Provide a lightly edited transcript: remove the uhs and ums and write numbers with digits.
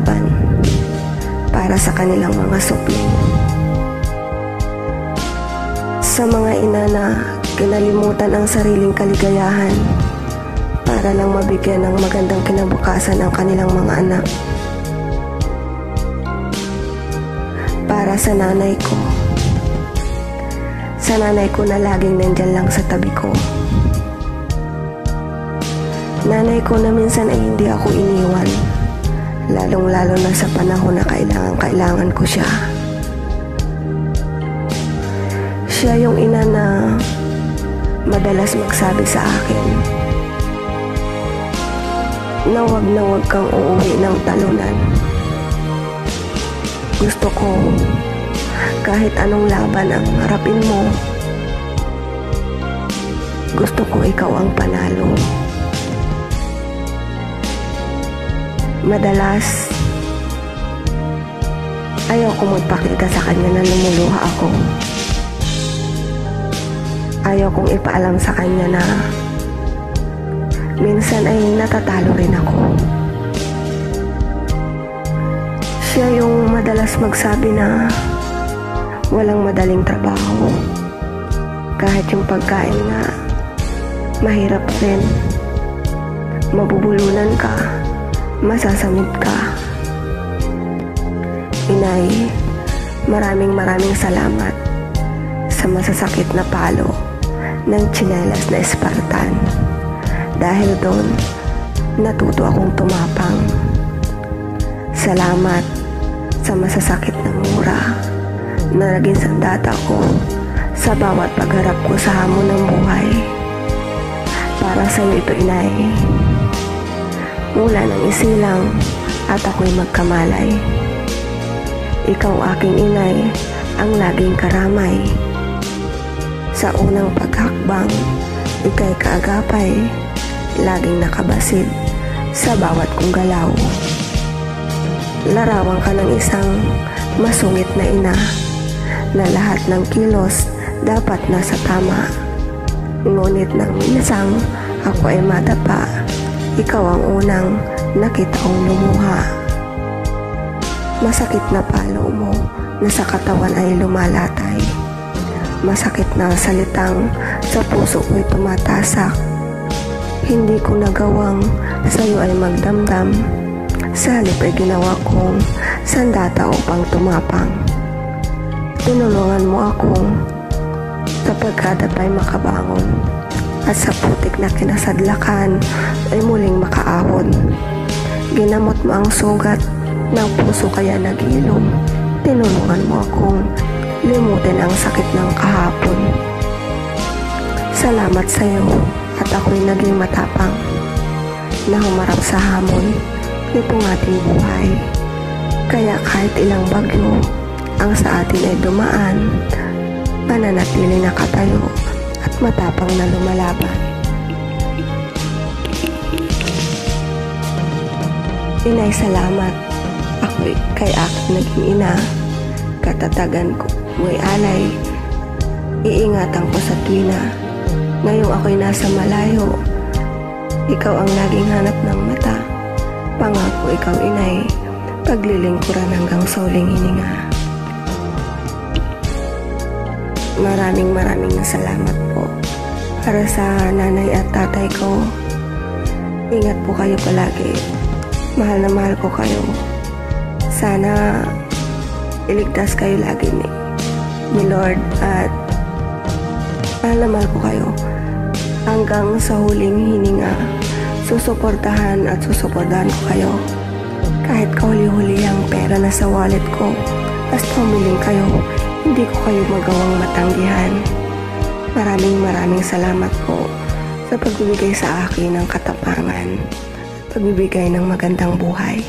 lumalaban para sa kanilang mga supling. Sa mga ina na kinalimutan ang sariling kaligayahan para lang mabigyan ng magandang kinabukasan ang kanilang mga anak. Para sa nanay ko. Sa nanay ko na laging nandyan lang sa tabi ko. Nanay ko na minsan ay hindi ako iniwan, lalong-lalo na sa panahon na kailangan ko siya. Siya yung ina na madalas magsabi sa akin na wag kang uuwi ng talunan. Gusto ko kahit anong laban ang harapin mo, gusto ko ikaw ang panalo. Madalas ayaw ko magpakita sa kanya na lumuluha ako. Ayaw kong ipaalam sa kanya na minsan ay natatalo rin ako. Siya yung madalas magsabi na walang madaling trabaho. Kahit yung pagkain nga, mahirap rin. Mabubulunan ka, masasamid ka. Inay, maraming salamat sa masasakit na palo ng tsinelas na Spartan. Dahil doon, natuto akong tumapang. Salamat sa masasakit na mura na naging sandata ko sa bawat pagharap ko sa hamon ng buhay. Para sa iyo ito, inay. Mula ng isilang at ako'y magkamalay. Ikaw aking inay, ang laging karamay. Sa unang paghakbang, ika'y kaagapay, laging nakabasid sa bawat kong galaw. Larawan ka ng isang masungit na ina na lahat ng kilos dapat nasa tama. Ngunit nang minsang ako ay madapa, ikaw ang unang nakita kong lumuha. Masakit na palo mo na sa katawan ay lumalatay. Masakit na salitang sa puso ko'y tumatasak. Hindi ko nagawang sa'yo ay magdamdam. Sa halip ay ginawa kong sandata upang tumapang. Tinulungan mo akong sa pagkadap ay makabangon, at sa putik na kinasadlakan ay muling makaahon. Ginamot mo ang sugat ng puso kaya nag-ilom. Tinulungan mo akong limutin ang sakit ng kahapon. Salamat sa iyo at ako'y naging matapang na humarap sa hamon nitong ating buhay. Kaya kahit ilang bagyo ang sa atin ay dumaan, mananatili na katayo at matapang na lumalaban. Inay, salamat. Ako'y kay aking naging ina. Katatagan ko mo'y alay. Iingatan ko sa tuwina. Ngayong ako'y nasa malayo, ikaw ang laging hanap ng mata. Pangako ikaw, inay, paglilingkuran hanggang sa huling hininga. Maraming salamat po para sa nanay at tatay ko. Ingat po kayo palagi. Mahal na mahal ko kayo. Sana iligtas kayo lagi ni Lord, at mahal na mahal ko kayo hanggang sa huling hininga. Susuportahan ko kayo kahit kahuli-huli ang pera na sa wallet ko. Basta humiling kayo, hindi ko kayo magawang matanggihan. Maraming salamat po sa pagbibigay sa akin ng katapangan at pagbibigay ng magandang buhay.